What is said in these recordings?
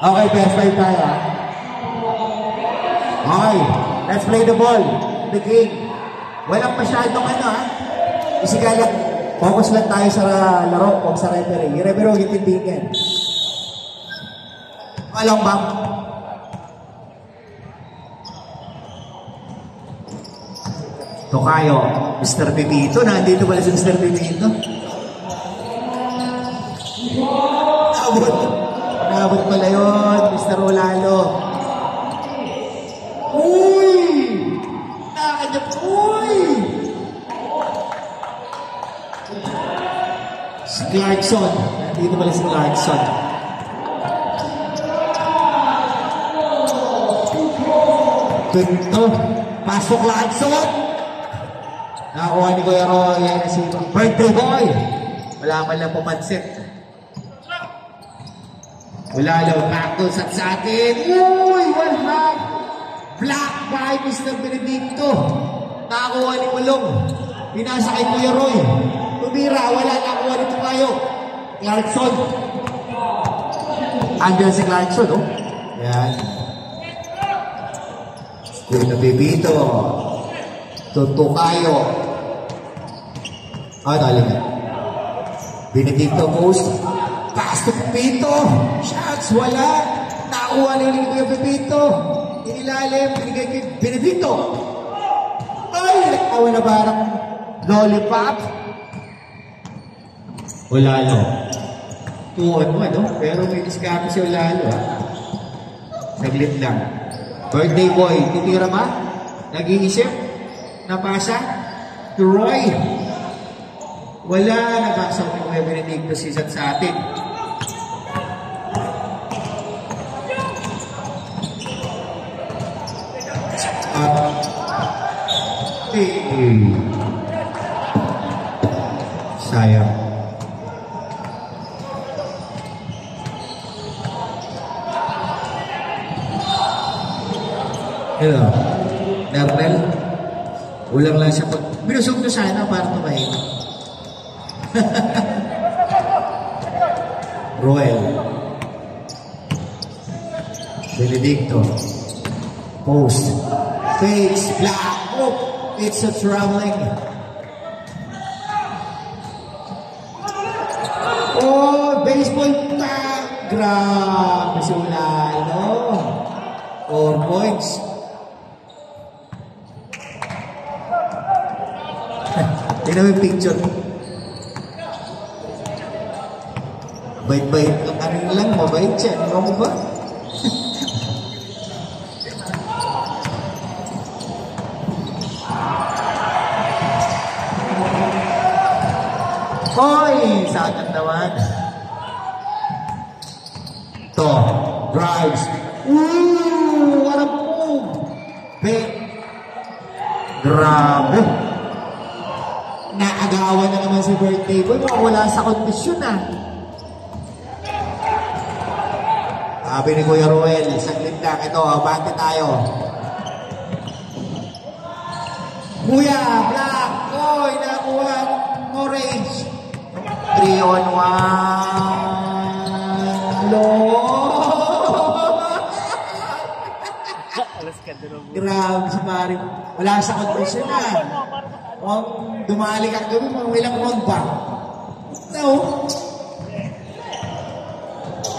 Okay, best five tayo. Okay, let's play the ball. The game. Walang masyadong ano ha. Isikalat, focus lang tayo sa laro, huwag sa referee. Yung referee huwag itindihin yan. Alam ba? Tokayo, Mr. Pepito. Nandito pala si Mr. Pepito. Naabot pala yun, Mr. Rolalo. Uy! Nakakanyap, uy! Si Clarkson. Nandito pala si Clarkson. Ito. Pasok Clarkson. Nakakuha ni Kuya Roy. Yan si birthday boy. Wala man lang pumansit. Wala lang. Backdoor sa atin. Uy! Wala! Black by Mr. Benedicto. Nakakuha ni Mulong. Pinasa kay Kuya Roy. Tumira. Wala. Nakakuha nito kayo. Clarkson. Andyan si Clarkson, oh. Yan. Kuya Bebito. Tutukayo. Dali na. Benedicto post. Pass to Pepito. Shots, wala. Nakuha nila ni Kuya Pepito. Inilalim, binigay kay Benedicto. Ay, nakawa na parang lollipop. Wala no. 2-on-1, no? Pero may diskapi si Olalo, ha? Saglit lang. Birthday boy, titira ba? Nag-iisip? Napasa? To Roy. Wala, nabaksaw ni Kuya Benedicto season sa atin. Sayang. Hello. Nabel? Ulang lang siya. Binusog na sana para tumahin. Roel. Benedicto. Post. Fakes. Black. Oh, it's a traveling. Oh, baseball tag. Grabe si Ulalo. 4 points. Tingnan mo yung picture. Bait-bait. Ano lang, mabait siya. Ano mo ba? Hoy! Sakit naman. To. Drives. Ooh! What a move! Grabe. Naagawan na naman si birthday boy. Wala sa kondisyon, ah. Sabi ni Kuya Roel, saglit lang. Ito, abante tayo. Kuya, black. Oy, nakuha. Orange. 3-on-1. Grabe si Mario. Wala sa kondisyon, ah. Dumali ka gabi, mga ilang round ba? No.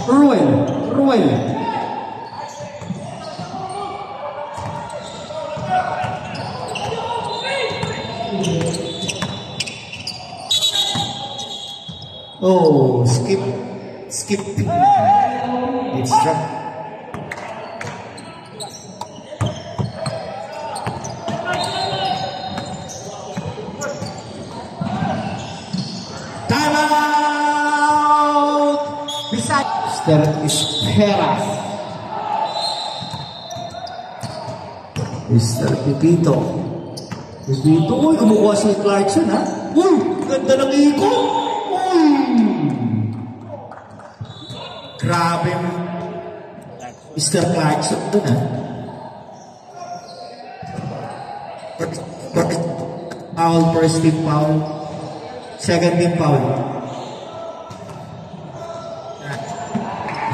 Ruel. Oh, skip. It's drop. Mr. Espera. Mr. Pepito. Uy, kumukuha si Clarkson, ha? Uy, ganda ng iko. Uy! Grabe. Mr. Clarkson dun, ha? Foul, first team foul. Second team foul.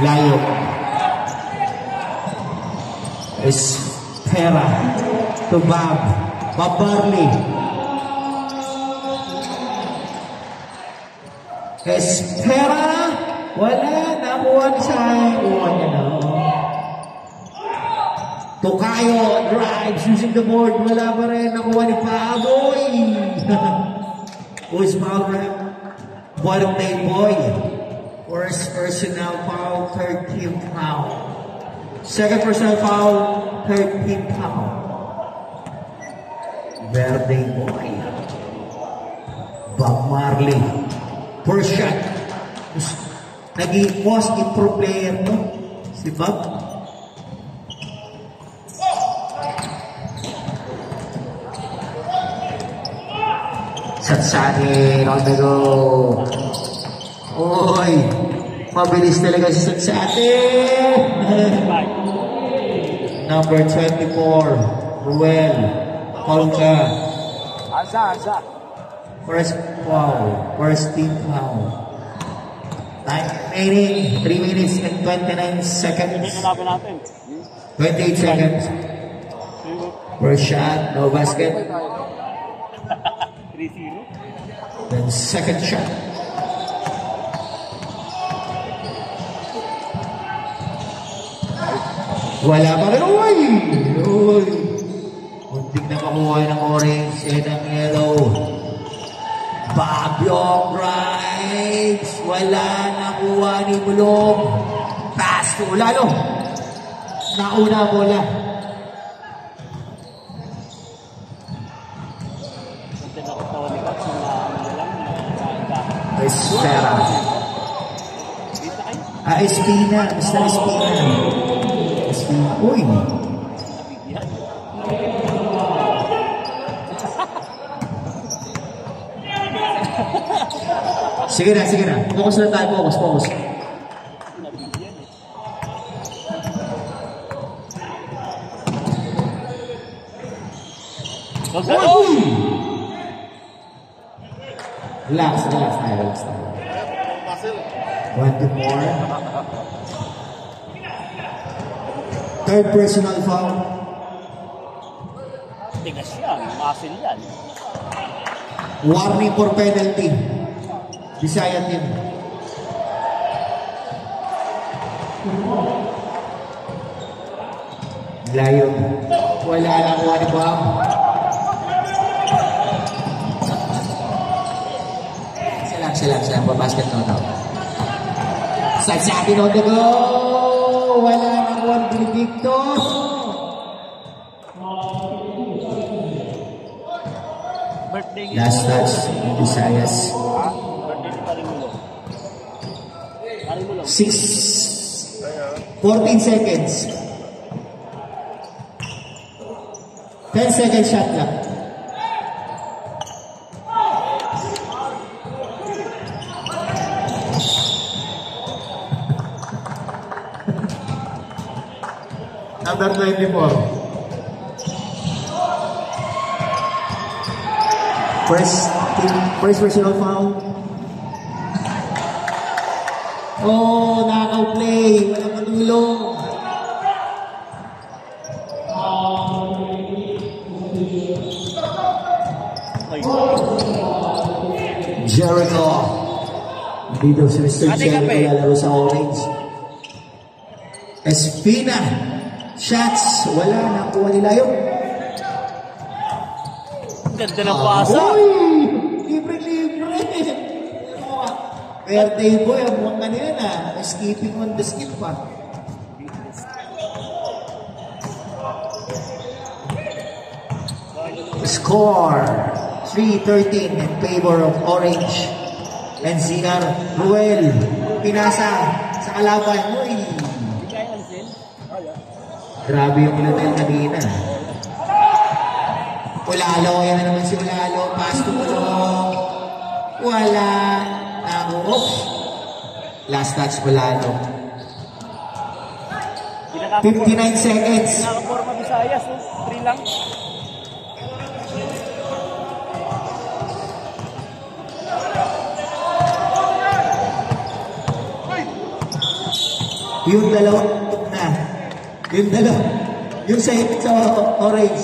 Layo. Espera. To Bob. Bob Marley. Espera. Wala. Nakuha ni Sai. Kuha niya na. Tokayo drives using the board. Wala pa rin. Nakuha ni Paboy. Who's Malcolm? Bottom day boy. First personal foul, third team foul. Second personal foul, third team foul. Verde boy. Bob Marley. First shot. Naging most improved player to. Si Bob. Satsani on the go. Oy, mabilis talaga si Satsani. Number 24, Ruel Colca. Asa. First foul, first team foul. Time remaining, 3 minutes and 29 seconds. 28 seconds. First shot, no basket. 3-0. Then second shot. Wala pa rin. Uy! Muntik na makuha ng orange and ang yellow. Babyong rights. Wala nakuha ni Bulong. Pass to Lalo. Nauna bola. Espera. Espina. Mr. Espina. Espina. Uy. Sige na. Focus na tayo. Focus. Uy! Relax tayo. 1 more. Third personal foul. Tigas yan. Muscle yan. Warning for penalty. Bisaya team. Layo. Wala lang kuha ni Bob. Silang babasket na. Sasabi on the go. Wala nang Juan Benedicto. Last touch in Visayas. 14 seconds. 10 seconds shot lang. Number 24. First personal foul. Oh, knockout play. Walang matulong. Jericho. Dito si Mr. Jericho lalaro sa orange. Espina. Shots. Wala. Nakuha nila yun. Ganda ng pasa. Uy! Libre. Birthday boy. Abuang ka nila na. Skipping on the skip pa. Score 3-13 in favor of Orange. NCR Ruel pinasa sa kalaban. Uy! Grabe yung Latel kanina. Ulalo, yan na naman si Ulalo. Pass to Ulalo. Wala. Oops. Last touch Ulalo. 59 seconds. Nakaporma Visayas, 3 lang. Yung dalawa na. Yung dalawa. Yung sa orange.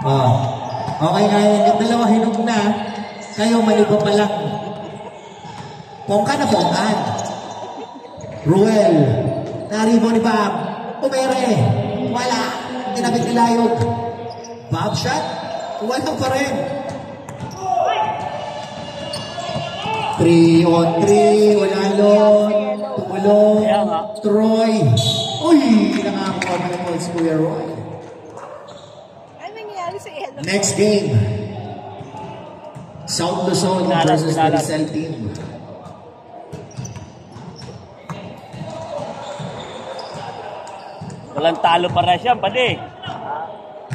Oh. Okay nga yun. Yung dalawa hinog na. Kayo maliba pa lang. Pongka na pongkan. Ruel. Naribo ni Bob. Umere. Wala. Tinabit ni Layog. Bob shot. Wala pa rin. 3 on 3. Wala long. Tumulong. Troy. Uy! Nakakuha mo ng points, Kuya Roy. Ano nangyari sa yellow? Next game. South Luzon versus the Rizal team. Walang talo parehas yan, pati.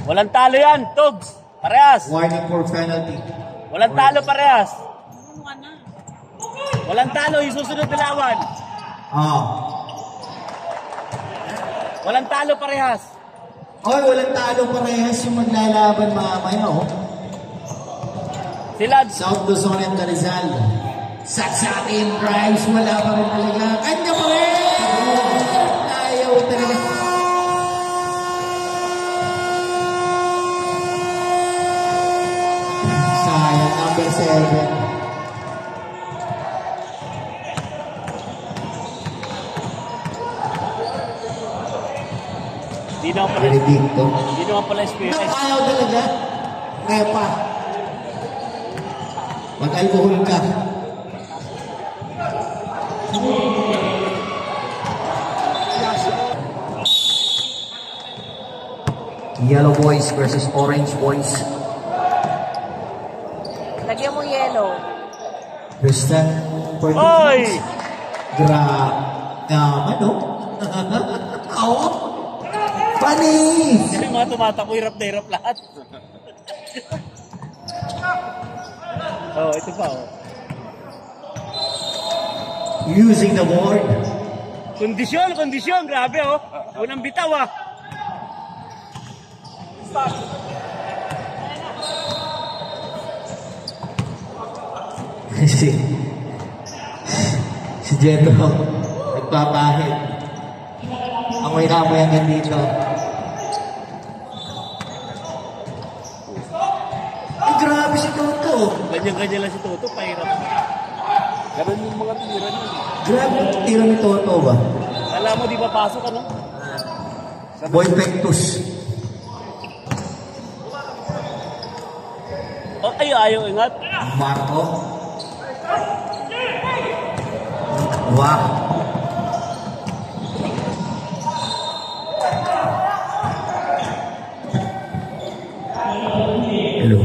Walang talo yan, Tugs. Parehas. Warning for penalty. Walang talo parehas. Walang talo, yung susunod na lawan. Walang talo parehas. Oy, walang talo parehas yung maglalaban mamaya, oh. Sila. South Luzon and the Rizal. Saksakin drives, wala pa rin talaga. Kanya pa rin! Ayaw talaga. Sayang, number 7. Hindi naman pala. Hindi naman pala experience. Ayaw talaga. Ngepa. Mag-alcohol ka. Yellow boys versus orange boys. Lagyan mo yellow. Tristan. Oy! Naman, no? Oo. Panis! Yung mga tumatakbo, hirap na hirap lahat. Oh, ito pa, oh. Using the board. Kondisyon, grabe, oh. Unang bitaw, ah. si Jeto nagpapahid. Amoy na amoy hanggang dito. Ay, grabe si Toto. Ganyan-ganyan lang si Toto, pahirap. Ganun yung mga tira niya. Grabe yung tira ni Toto ba? Alam mo, di ba pasok, ano? Boy Pectus. Oh, ayaw, ingat. Marco. Wah. Hello.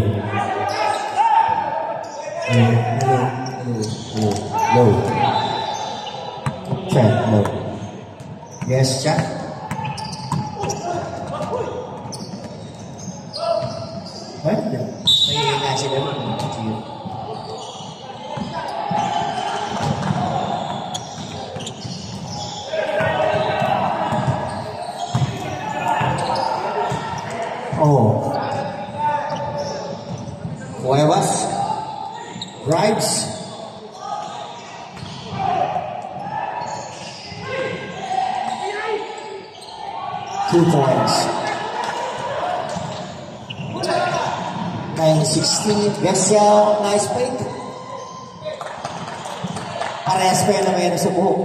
Hello. Chat, hello. Yes, chat. What? May nasi naman. Oh. Cuevas. Drives. Two points. 9-16. Garcia, nice paint. Parehas pa yun na mayroon sa buhok.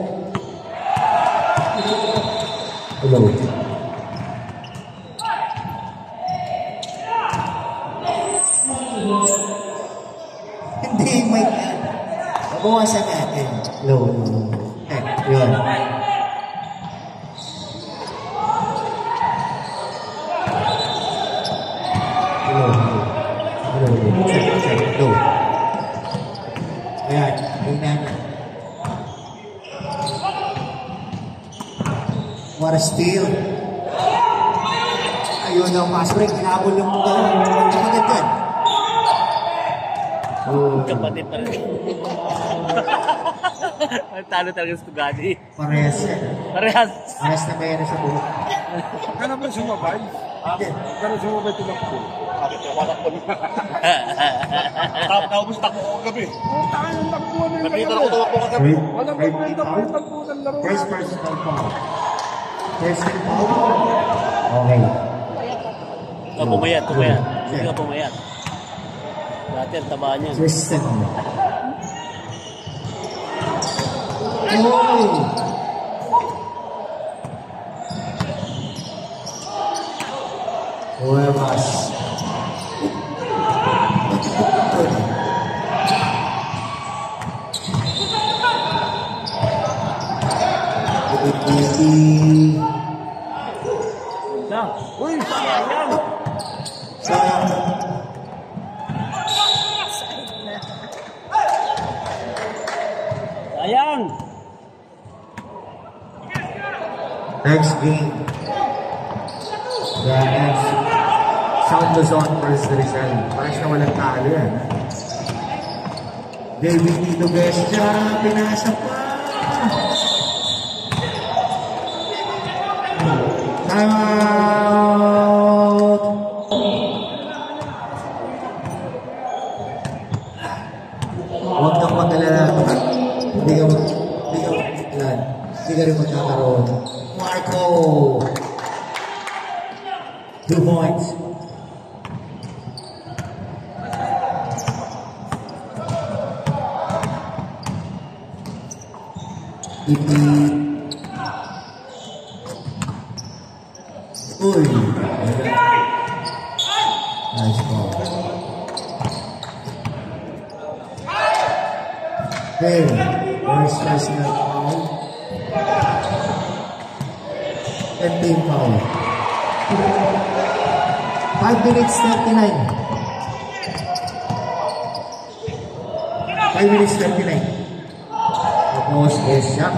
Hello. Hindi, may babawasan natin. Hello. Yun. Hello. Ayan, yung namin. What a steal. Ayun ang pass break. Hinabol yung mga kapatid yan. Kapatid pa rin. Talo talaga sa Tugadi. Parehas yan. Parehas. Parehas na mayroon sa buhok. Kaya ba sumabay? Kaya sumabay tinakbo. Bakit yung wanak ko niya? Tapos takbo ko kagabi. Tayo ng takbuhan na yung Nakita ko tumakbo kagabi. Walang magkwenta pa yung takbo ng First personal foul. Personal foul? Okay. Ikaw pumayat. Hindi ka pumayat. Dati ang tabaan niya. Tristan. Oh! Huevas. Uy, sayang. Sayang. Sayang. Next game. Yes. South Luzon versus Rizal. Parang na walang talo yan. David Tito Bestia, pinasa pa. Time out. Huwag kang mag-alala. Hindi ka rin magkakaroon. Marco. 2 points. Uy. Nice ball. Okay. First personal foul. And team foul. 5 minutes 39. 5 minutes 39. Tapos, yes, siya.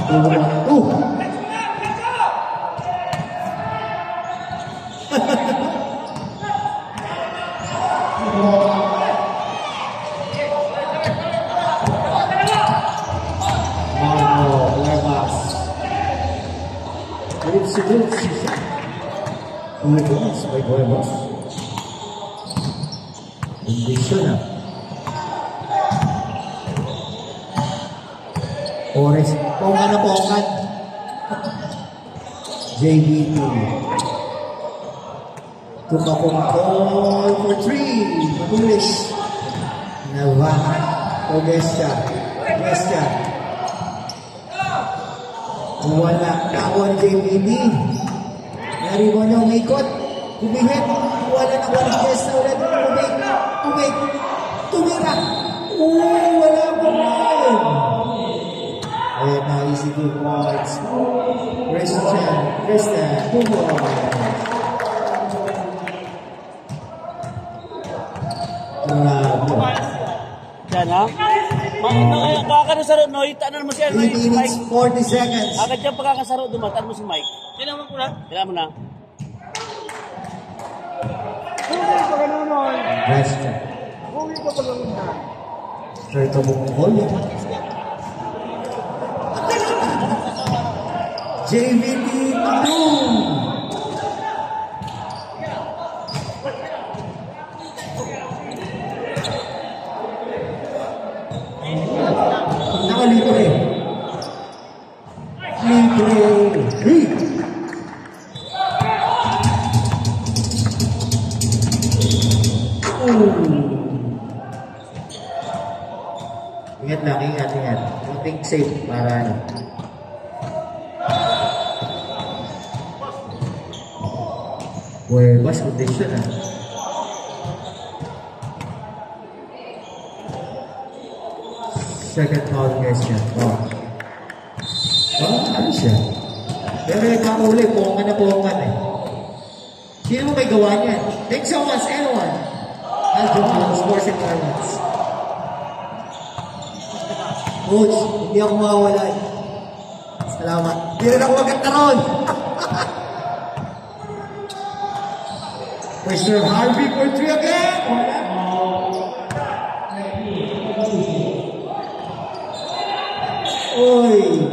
2-1-2. Huevas. Kondisyon na. Ores. Pongan na pongan. JB2. Took a phone call for 3. Magulis. Nawahan. Ogestia. Wala. Kawan JB2. Nari mo niya umikot. Kumihit. Wala na walis na ulit. Tumira. Wala mo rin. Ayan na, easy 2 points. Christian. 2 points. Yan ha? Makakasaro, no? Itaan mo siya. 3 minutes, 40 seconds. Agad dyan pagkakasaro, dumatan mo si Mike. Kailangan mo na. Question. Straight to Bukol. JVT 2. Nakalibre. Ingat. Think safe para ano. Huevas condition ah. Second foul guys yan. Ano siya? Pero ipakuli, pongan eh. Sino mo may gawa niyan? Thanks so much, anyone. Aljo Sports and Tournaments. Coach, hindi ako mawawala. Salamat. Hindi rin ako magkakaroon. Mr. Harvey for 3 again. Oy.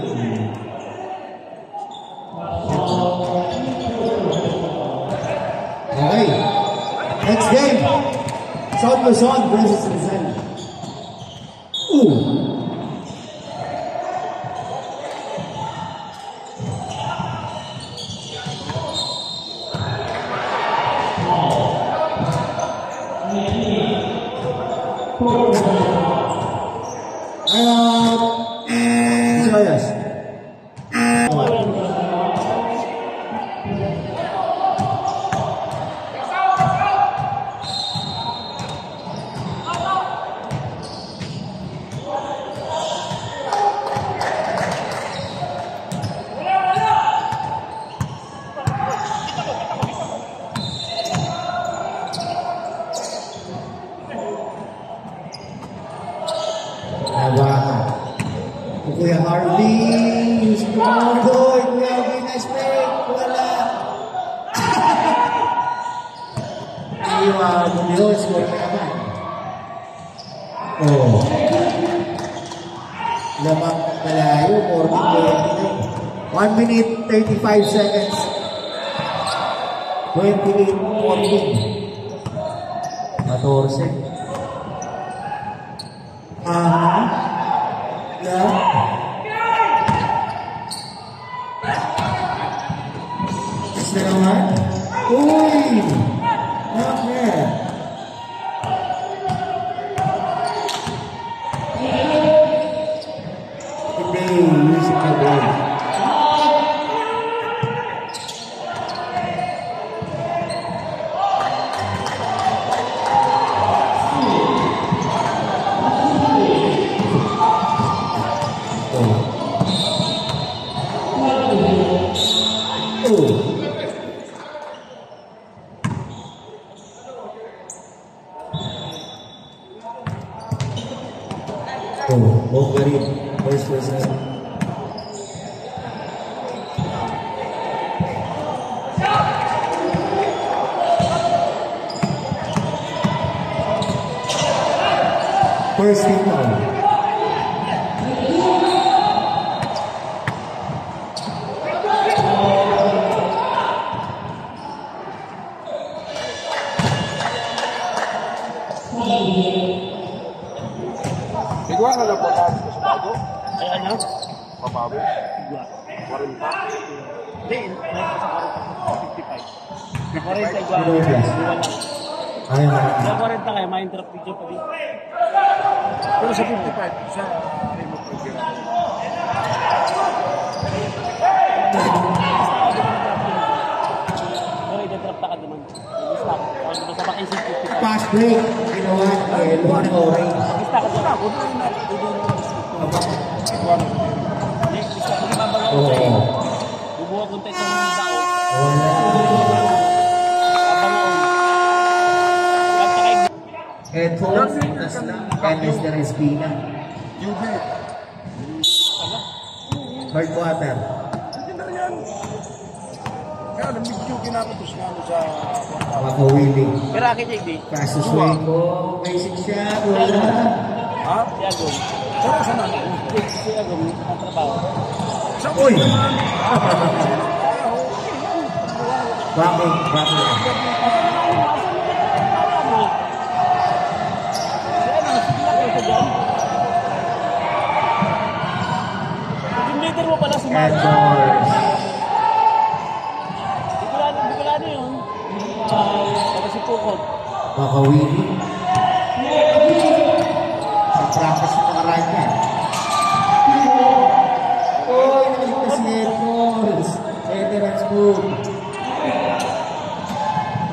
Okay. Next game. South Luzon versus Rizal. Serious. Kuya Harvey, Strogoy, Kuya Harvey, nice break, wala. Bumiyos, score ka naman. Oh. Lamang malayo, 14-29. 1 minute, 35 seconds. 28-14. 14. Isa naman. Uy! Not bad. Hindi, music na doon. Very first person. First team now. Igual na lang po tayo sa bago. Ay, ano? Pabago. 40. Hindi, nasa 55. 40 igual. Ayaw na. Sa 40 kaya, ma-interrupt video pa din. Pero sa 55, sa remote program. Pero i-interrupt ka naman. Stop. Basta makaisip 55. Fast break. Ginawa ni Luan Oray. Basta ka doon. Oo. Bubuha kong tayo ng dao. Wala. Headphones, tas lang. Candice de Respina. UV. Hard water. Hindi na yan. Kaya alam, medyo kinapatos nga ako sa Makawiling. Pero akin JB. Kaso sway ko. Basic siya. Wala. ha? Si Agong. Saan sa naman? Si Agong, ang trabaho. Sa Uy! Bakit? Bakit? Yung leader mo pala si Mark. Edwards. Bicolano yun. Taga si Pukot. Makawiling. Sa practice na nakaraan yan. Uy! Nakita si Edwards. Veterans group.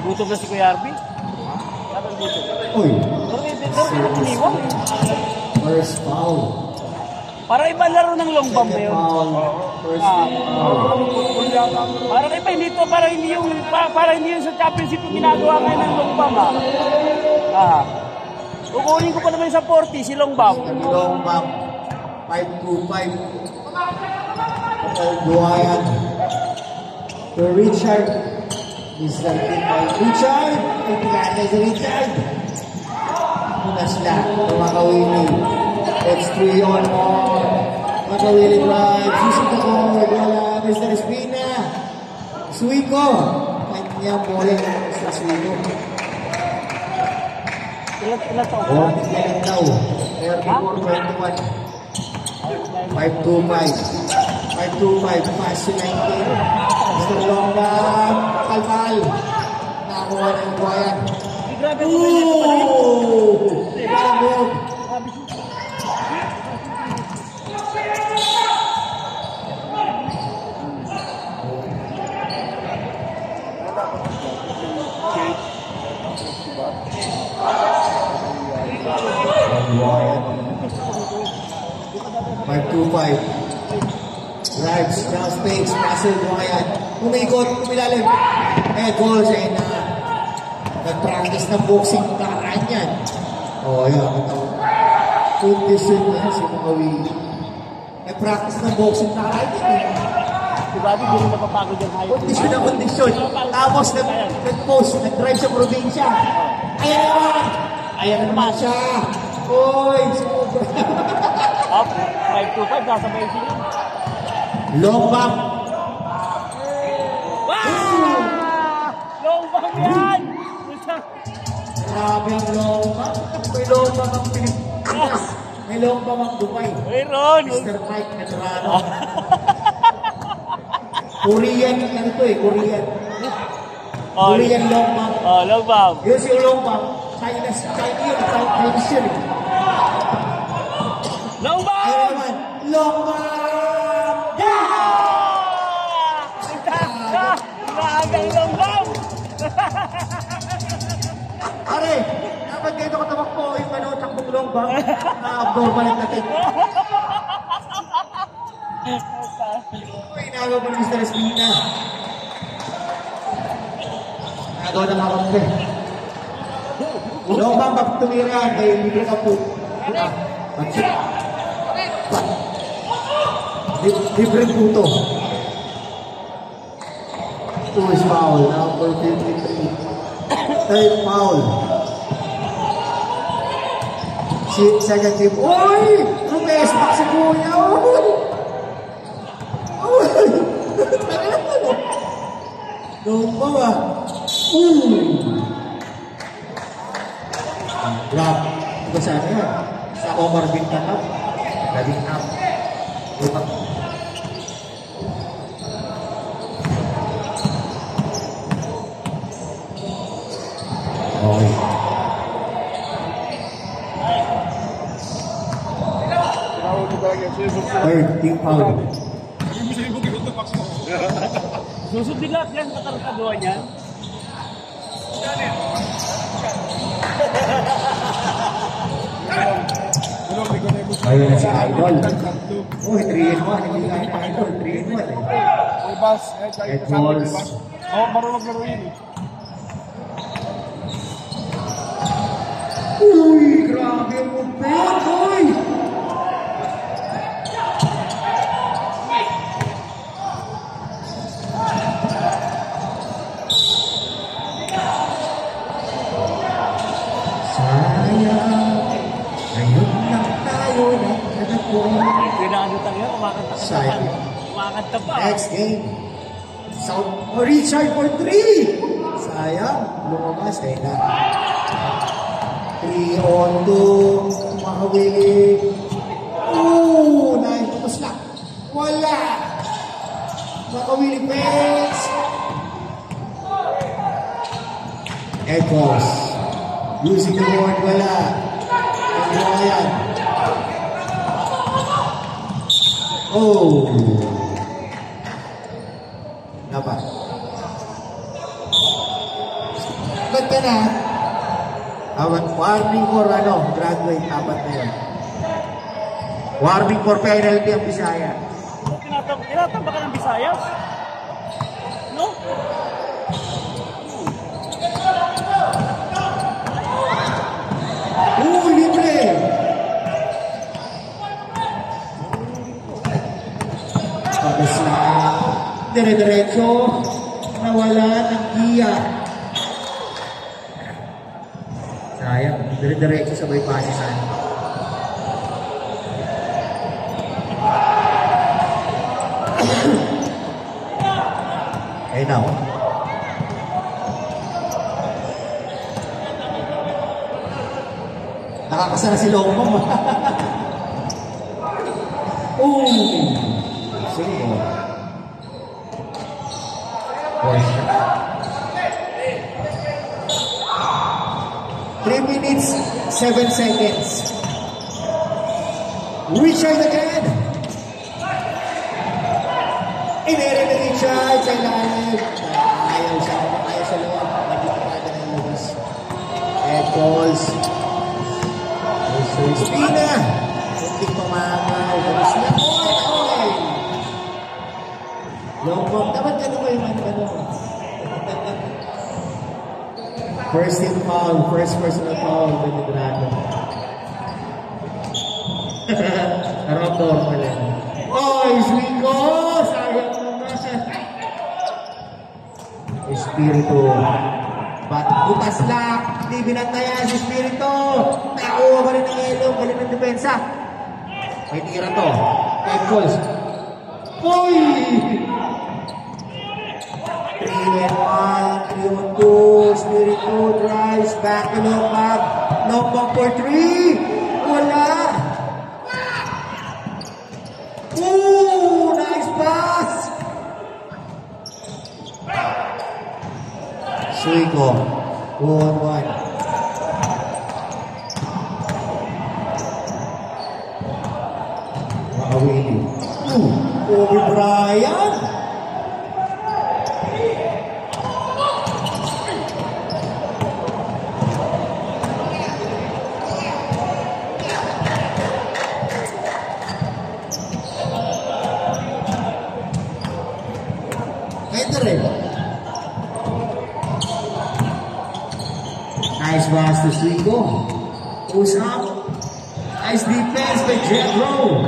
Gutom na si Kuya Arby. Sabi ang gutom. Uy! Pero iniwan. First foul. Para iba laro ng long bomb na Second yun. foul. First foul. Para iba hindi to, para hindi yung sa championship yung ginagawa ngayon ng long bomb kukunin ko pa naman sa 40 si long bomb. Long bomb. 5-2-5. Duayan. To Richard. Mr. King by Richard. Ipigana si Richard. Munasla. Tumakawili. It's 3 on 4. Makawili drive. Using the court. Wala. Mr. Espina. Suiko. Kanyang bola ng Mr. Suiko. Ilan taon Oh, ba? yan daw. 34-21. 5-2-5. 5-2-5. Pass to 19. Mr. Longam. Kalmal. Nakakuha ng buhayan. Dito Grabe ko rin ito pa rin. Sabog! Five two five. Drives, now space, passes, Ryan. Umikot, umilalim. Goal siya na. Nag-practice ng boxing karaan yan. Yan. Condition niya si Maui. Nag-practice ng boxing karaan yan. Diba, di rin napapagod yung hayop. Kondisyon na kondisyon. Tapos nag-post, nag-drive sa probinsya. Ayan naman! Ayan naman siya! Uy! Up, 5-2-5, nasa basic yun. Long back! Wow! Long bang yan! Grabe ang long back. May long back ang Pilipinas. May long back ang Dubai. Mayroon! Mr. Mike Medrano. Korean, ano to Korean. Korean long back. Long bang. Yun si long back. Chinese yun. Long bang! Ayun naman, long back! Maagang long bang! Pare, dapat dito ko tamakbo yung takbong long back. Abnormal ang natin. Inagaw mo Mr. Espina. Inagaw na mga kampe. Long back tumira kay libre ka po. Libre puto. Two is foul. Number 53. Third foul. Second team. Uy! Rumes, back si Kuya. Uy! Uy! Doon pa ba? Grab. Ito sana yan. Sa Omar bin Khattab. Labing up. Lupak. Okay. Third team foul. Susundin lahat yan, katarkaduan yan. Ayun na si Idol. Uy, 3-1. Hindi ka na Idol. 3-1 Head balls. Marunong laro yun Uy, grabe ang movement. Uy! Pinakagutang yun, kumakanta ka pa. Kumakanta pa. Next game. South Richard for 3. Sayang. Lumabas. Na. 3-on-2. Mahawili. Naiputos lang. Wala. Makawili Pets. Echoes. Using the board. Wala. Ayan. Dapat. Ba't ka na? Warning for graduate, dapat na yun. Warning for penalty ang Bisaya. Tinatamba ka ng Bisayas? No? Libre! Tapos na, dire-diretso, nawala ng giya. Sayang, dire-diretso sabay pasisan. Ayun na, nakakasara si Longmong. Single. minutes, 7 seconds. Richard again. Inere ni Richard sa ilalim. Ayaw sa loob. Nagkikita ng Lewis. Head calls. Espina. Kunting pamamaw. Tapos na oy. Long pop. Dapat ka naman yung ano. First team foul. First personal foul. Benidrano. Rotor pala. Oy, Zwingo! Sayang naman. Espiritu. Butas lang. Hindi binantayan si Espiritu. Nakuha pa rin ng elo. Galing ng depensa. May tira to. Head calls. Oy! 3-1, 3-2. Espiritu drives back to Lombag. Lombag for 3. Wala. Ooh, nice pass! Suiko, 2-on-1. Makawili. Kobe Bryant! Nice pass to Suiko. Goes up. Nice defense by Jethro.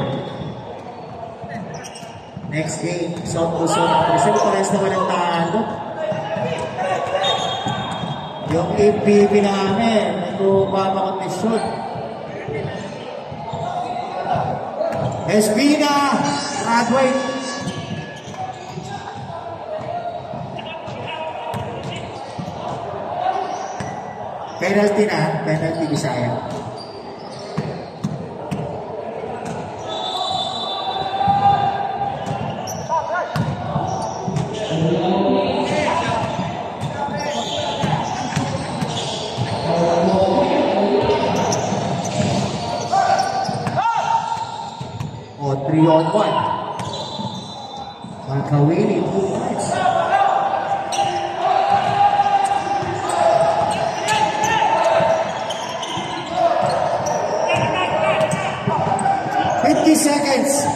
Next game, South Luzon. Kasi pares naman ang talo. Yung APP namin, nagpapakondisyon. Espina, Radway. Penalty na, penalty Bisaya. O, 3-on-1. Makawili, 2 points. Seconds.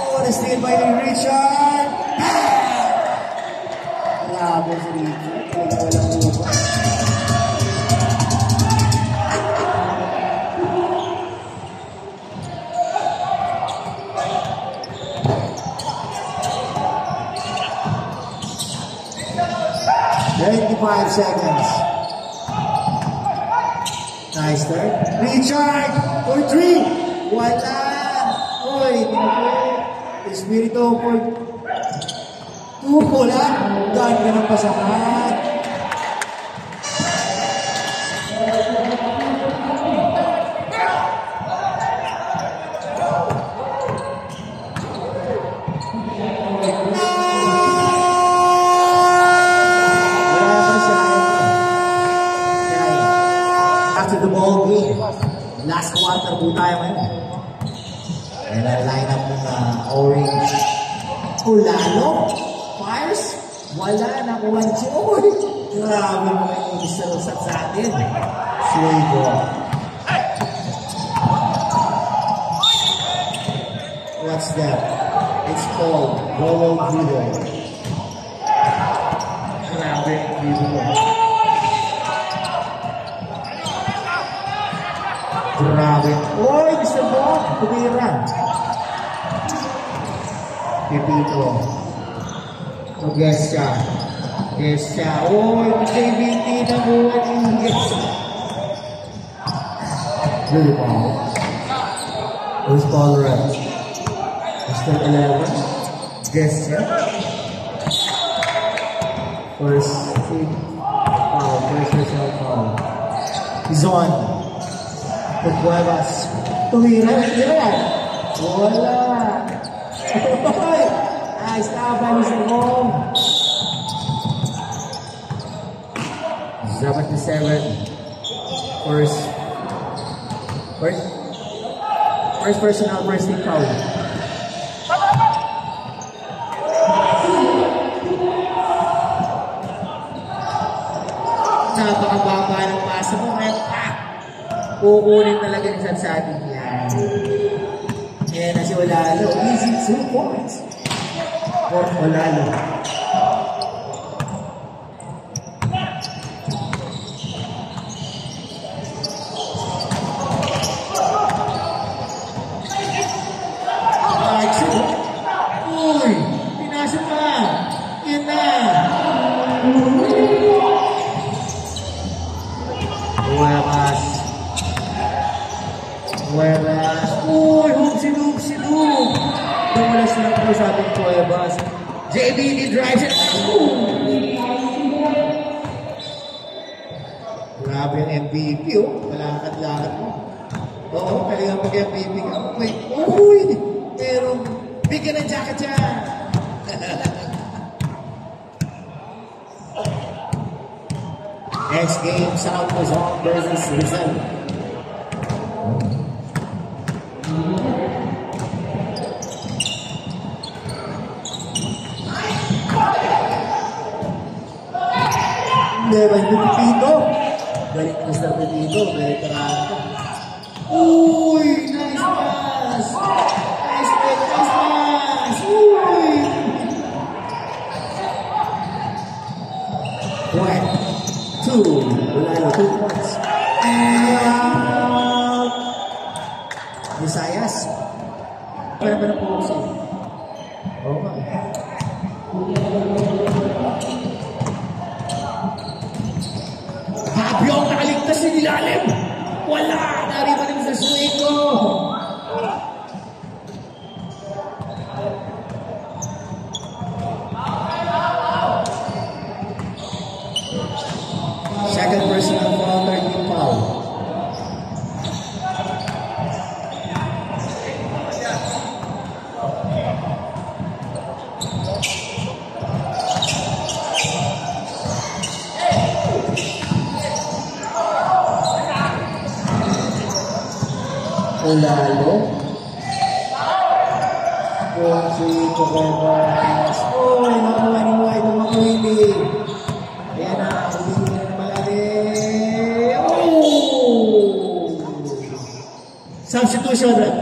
Oh, the steal by Richard. Grabe si Richard. Walang lupa. Seconds. Nice turn. Richard for 3. Wala. Oy, Espiritu for 2. Wala. Ganda ng pasahan. The ball game. Last quarter po tayo ngayon. And our lineup ng orange. Ulalo. Fires. Wala na kuwan si Oy. Grabe mo yung isarusat sa atin. Suego. What's that? It's called Roll Dribble. Grabe yung dribble. Grabe. Oy, gusto mo? Tumira. Pipito. Guess siya. Guess siya. Oy, JBT na buwan yung guess. Really ball. Who's ball rep? Mr. 11. Guess siya. First team foul. First personal foul. He's on. Pagkuhabas. Tumira. Tira. Wala. Nice. Taba ni Simon. Dapat na 7. First personal, first team foul. Napakababa ng pasa mo. Kukunin talaga ng Sansati. Yan. Yan na si Olalo. Easy 2 points. For Olalo. Uy! Pinasok na! Yan na! Cuevas. Uy! Hoopsie-doopsie-doop! Nawala sila po sa ating Cuevas. JBD drives it. Grabe yung MVP, oh. Malakad-lakad mo. Oo, talagang pag-MVP ka. Wait, uy! Pero, bigyan ng jacket yan. Next game, South Luzon versus Rizal. Never Pepito. Balik na sa Pepito. Balik na ako. Uy! Nice pass! Nice pass! Uy! 1, 2. Wala na 2 points. Visayas. Para ba na po siya? Oo nga. Habyong nakaligtas sa ilalim. Wala! Narimanim sa swing ko. Second personal foul, third team foul. Olalo. Sweet Cuevas. Uy, makuha ng mga hindi. Ayan na, hindi na malalim. Oh! Substitution, Brad.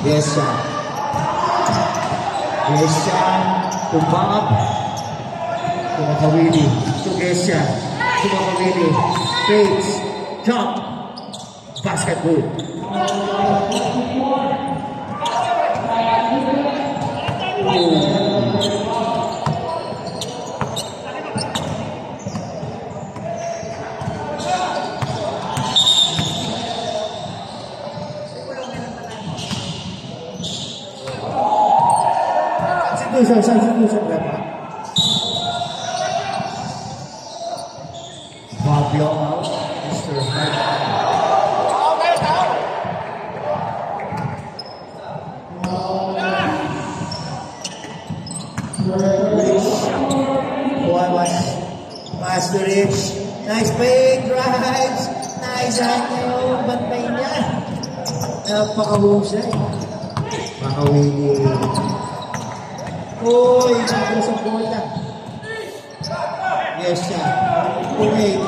Yes, sir. Yes, sir. To Bob. To Makawili. To Gesha. To Makawili. Face. Jump. Basketball. Substitution berapa? Fabio out, Mr. Master Rich, nice big drives, nice angle, bantay niya. Napakahusay. Makawili. Uy, nagro sa bola. Yes, siya. Okay.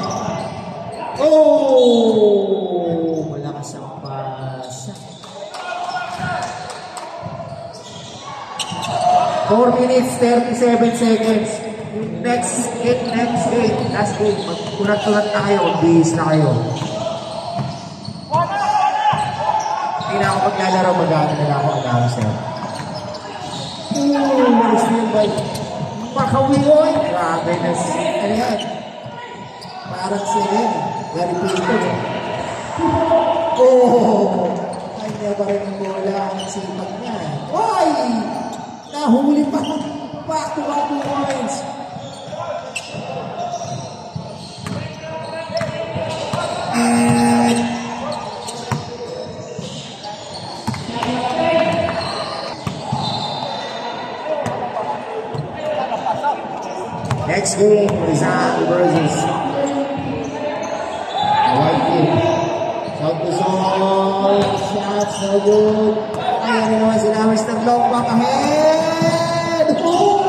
Oh! Malakas ang pasa. 4 minutes, 37 seconds. Next game. Last game. Magkurat-kurat na kayo. Bihis na kayo. Hindi na ako maglalaro. Mag-ano na ako ang sir. Steal by Makawiloy. Grabe na ano yan? Parang sila. Very painful. Oh! Ay, niya ba rin ang bola ang sipat niya? Oy! Nahuli pa. Back to 2 points. Next game, Rizal versus White Team. South Luzon, shots, no good. Ayan na naman sila, Mr. Long, back ahead! Oh!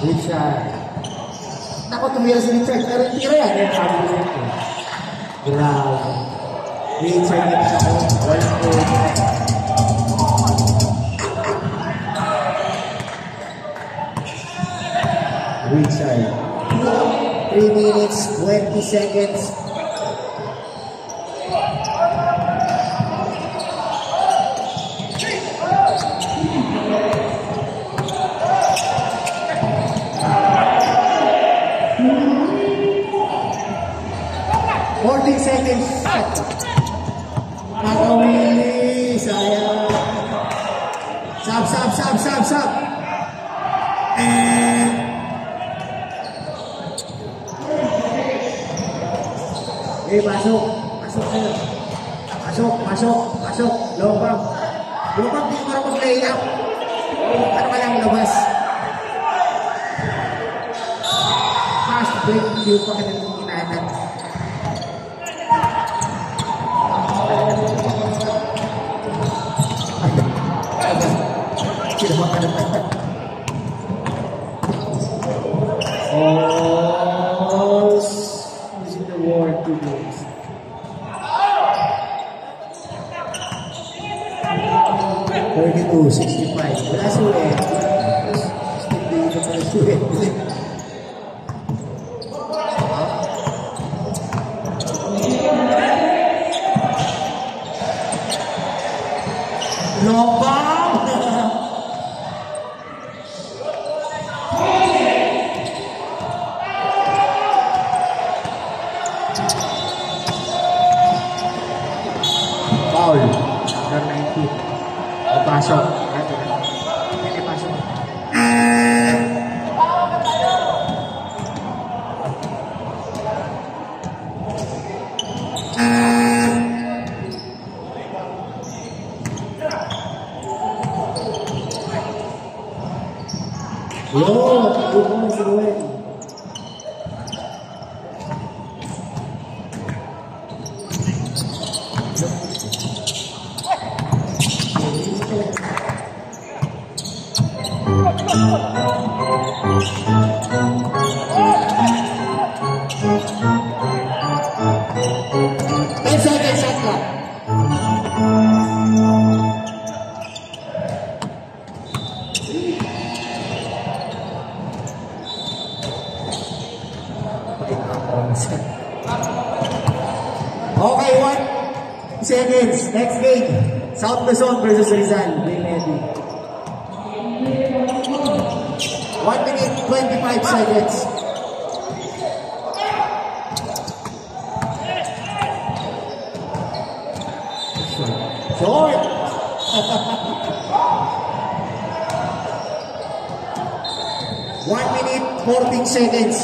Good shot. Naku, tumira si Richard, pero yung tira yan. Yung sabi ko sa'yo. Grabe. Richard na siya. Walang good. Richard. 3 minutes, 20 seconds. Makawili, sayang. Sab. Pasok sa'yo. Pasok. Lobang, di ko marang mag-lay up. Ano ka lang labas? Fast break, hindi ko pa ka nang kinanan. Using the war 2 goals. $32, $65. Wala sulit. Hindi ko pala sulit. Lobang! Foul. Number 19. Pasok. Ini pasok. Good si Ruel. Okay, 1 seconds. Next game, South Luzon versus Rizal. Be ready. 1 minute, 25 seconds. Short. 1 minute, 14 seconds.